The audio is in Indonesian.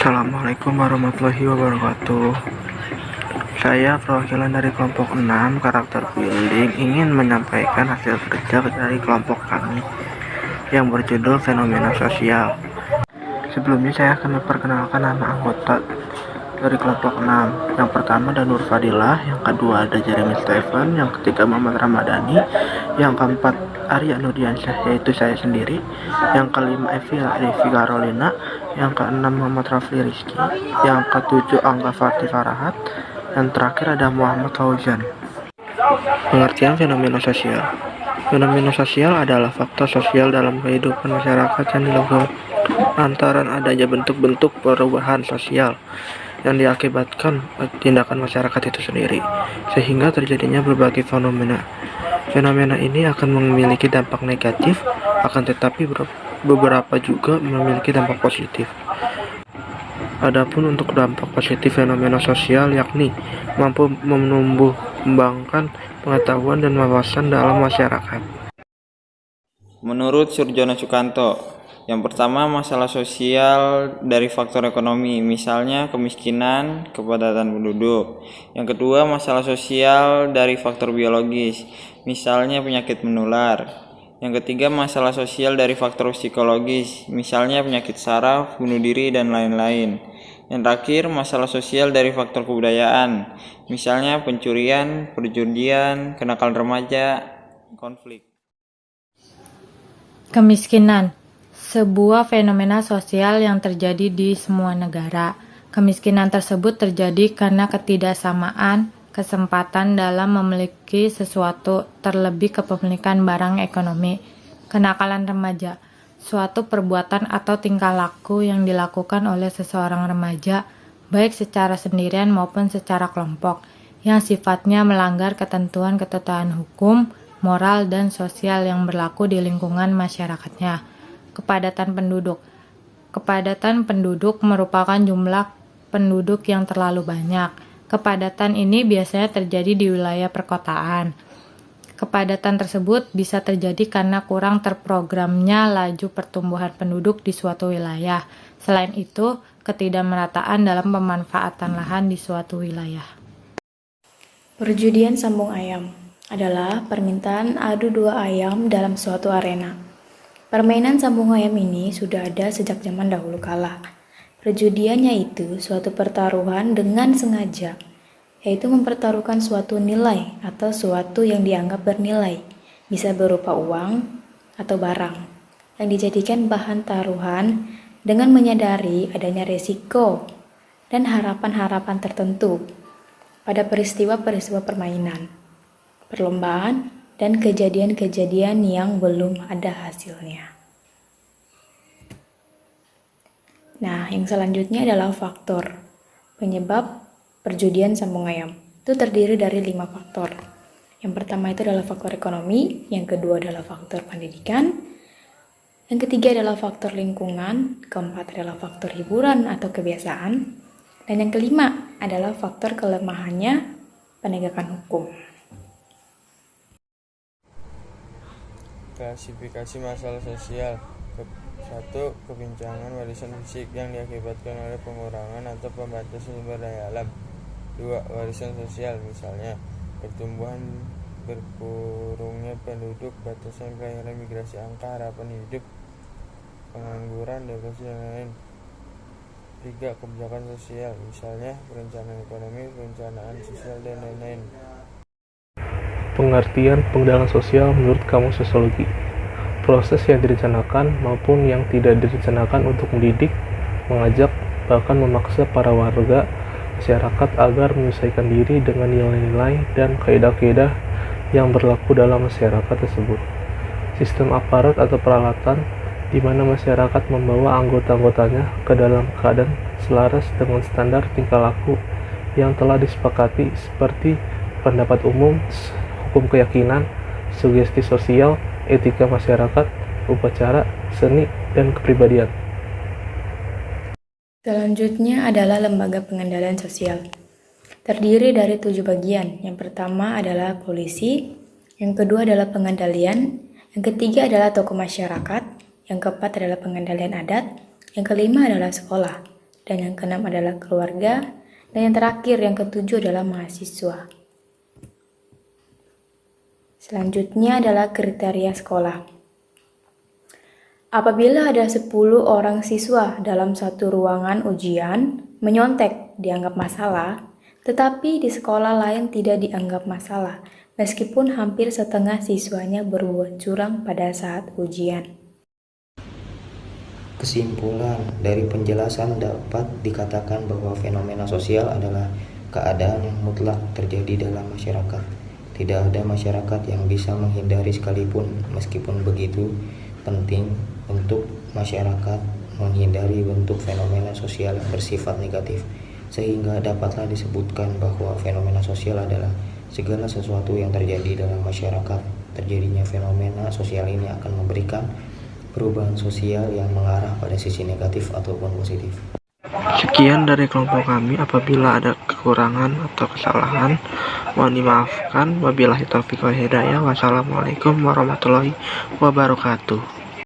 Assalamualaikum warahmatullahi wabarakatuh. Saya perwakilan dari kelompok 6 karakter building ingin menyampaikan hasil kerja dari kelompok kami yang berjudul fenomena sosial. Sebelumnya saya akan memperkenalkan nama anggota dari kelompok 6. Yang pertama ada Nur Fadilah, yang kedua ada Jeremy Stephen, yang ketiga Muhammad Ramadhani, yang keempat Arya Nurdiansyah yaitu saya sendiri, yang kelima Evi Carolina, yang keenam Muhammad Rafli Rizky, yang ketujuh Angga Fati Farahat, dan terakhir ada Muhammad Fauzan. Pengertian fenomena sosial. Fenomena sosial adalah faktor sosial dalam kehidupan masyarakat yang dilakukan lantaran adanya bentuk-bentuk perubahan sosial yang diakibatkan tindakan masyarakat itu sendiri, sehingga terjadinya berbagai fenomena. Fenomena ini akan memiliki dampak negatif, akan tetapi beberapa juga memiliki dampak positif. Adapun untuk dampak positif fenomena sosial yakni mampu menumbuh kembangkan pengetahuan dan wawasan dalam masyarakat. Menurut Surjono Sukanto, yang pertama masalah sosial dari faktor ekonomi, misalnya kemiskinan, kepadatan penduduk. Yang kedua masalah sosial dari faktor biologis, misalnya penyakit menular. Yang ketiga masalah sosial dari faktor psikologis, misalnya penyakit saraf, bunuh diri, dan lain-lain. Yang terakhir masalah sosial dari faktor kebudayaan, misalnya pencurian, perjudian, kenakalan remaja, konflik. Kemiskinan, sebuah fenomena sosial yang terjadi di semua negara. Kemiskinan tersebut terjadi karena ketidaksamaan kesempatan dalam memiliki sesuatu, terlebih kepemilikan barang ekonomi. Kenakalan remaja, suatu perbuatan atau tingkah laku yang dilakukan oleh seseorang remaja, baik secara sendirian maupun secara kelompok, yang sifatnya melanggar ketentuan-ketentuan hukum, moral, dan sosial yang berlaku di lingkungan masyarakatnya. Kepadatan penduduk. Kepadatan penduduk merupakan jumlah penduduk yang terlalu banyak. Kepadatan ini biasanya terjadi di wilayah perkotaan. Kepadatan tersebut bisa terjadi karena kurang terprogramnya laju pertumbuhan penduduk di suatu wilayah. Selain itu, ketidakmerataan dalam pemanfaatan lahan di suatu wilayah. Perjudian sambung ayam adalah permintaan adu dua ayam dalam suatu arena. Permainan sambung ayam ini sudah ada sejak zaman dahulu kala. Perjudiannya itu suatu pertaruhan dengan sengaja, yaitu mempertaruhkan suatu nilai atau suatu yang dianggap bernilai, bisa berupa uang atau barang, yang dijadikan bahan taruhan dengan menyadari adanya resiko dan harapan-harapan tertentu pada peristiwa-peristiwa permainan, perlombaan, dan kejadian-kejadian yang belum ada hasilnya. Nah, yang selanjutnya adalah faktor penyebab perjudian sambung ayam. Itu terdiri dari 5 faktor. Yang pertama itu adalah faktor ekonomi, yang kedua adalah faktor pendidikan, yang ketiga adalah faktor lingkungan, keempat adalah faktor hiburan atau kebiasaan, dan yang kelima adalah faktor kelemahannya penegakan hukum. Klasifikasi masalah sosial. 1. Kebincangan warisan fisik yang diakibatkan oleh pengurangan atau pembatasan sumber daya alam. 2. Warisan sosial, misalnya pertumbuhan berkurungnya penduduk, batasan kelahiran, migrasi, angka harapan hidup, pengangguran, depresi, dan lain-lain. 3. Kebijakan sosial, misalnya perencanaan ekonomi, perencanaan sosial, dan lain-lain. Pengertian pengendalian sosial menurut Kamus Sosiologi. Proses yang direncanakan maupun yang tidak direncanakan untuk mendidik, mengajak, bahkan memaksa para warga masyarakat agar menyesuaikan diri dengan nilai-nilai dan kaidah-kaidah yang berlaku dalam masyarakat tersebut. Sistem aparat atau peralatan di mana masyarakat membawa anggota-anggotanya ke dalam keadaan selaras dengan standar tingkah laku yang telah disepakati seperti pendapat umum, hukum keyakinan, sugesti sosial, etika masyarakat, upacara, seni, dan kepribadian. Selanjutnya adalah lembaga pengendalian sosial. Terdiri dari 7 bagian. Yang pertama adalah polisi, yang kedua adalah pengendalian, yang ketiga adalah tokoh masyarakat, yang keempat adalah pengendalian adat, yang kelima adalah sekolah, dan yang keenam adalah keluarga, dan yang terakhir yang ketujuh adalah mahasiswa. Selanjutnya adalah kriteria sekolah. Apabila ada 10 orang siswa dalam satu ruangan ujian, menyontek dianggap masalah, tetapi di sekolah lain tidak dianggap masalah, meskipun hampir setengah siswanya berbuat curang pada saat ujian. Kesimpulan dari penjelasan dapat dikatakan bahwa fenomena sosial adalah keadaan yang mutlak terjadi dalam masyarakat. Tidak ada masyarakat yang bisa menghindari sekalipun. Meskipun begitu, penting untuk masyarakat menghindari bentuk fenomena sosial yang bersifat negatif, sehingga dapatlah disebutkan bahwa fenomena sosial adalah segala sesuatu yang terjadi dalam masyarakat. Terjadinya fenomena sosial ini akan memberikan perubahan sosial yang mengarah pada sisi negatif ataupun positif. Sekian dari kelompok kami. Apabila ada kekurangan atau kesalahan, mohon dimaafkan. Wabillahi taufiq wal hidayah. Wassalamualaikum warahmatullahi wabarakatuh.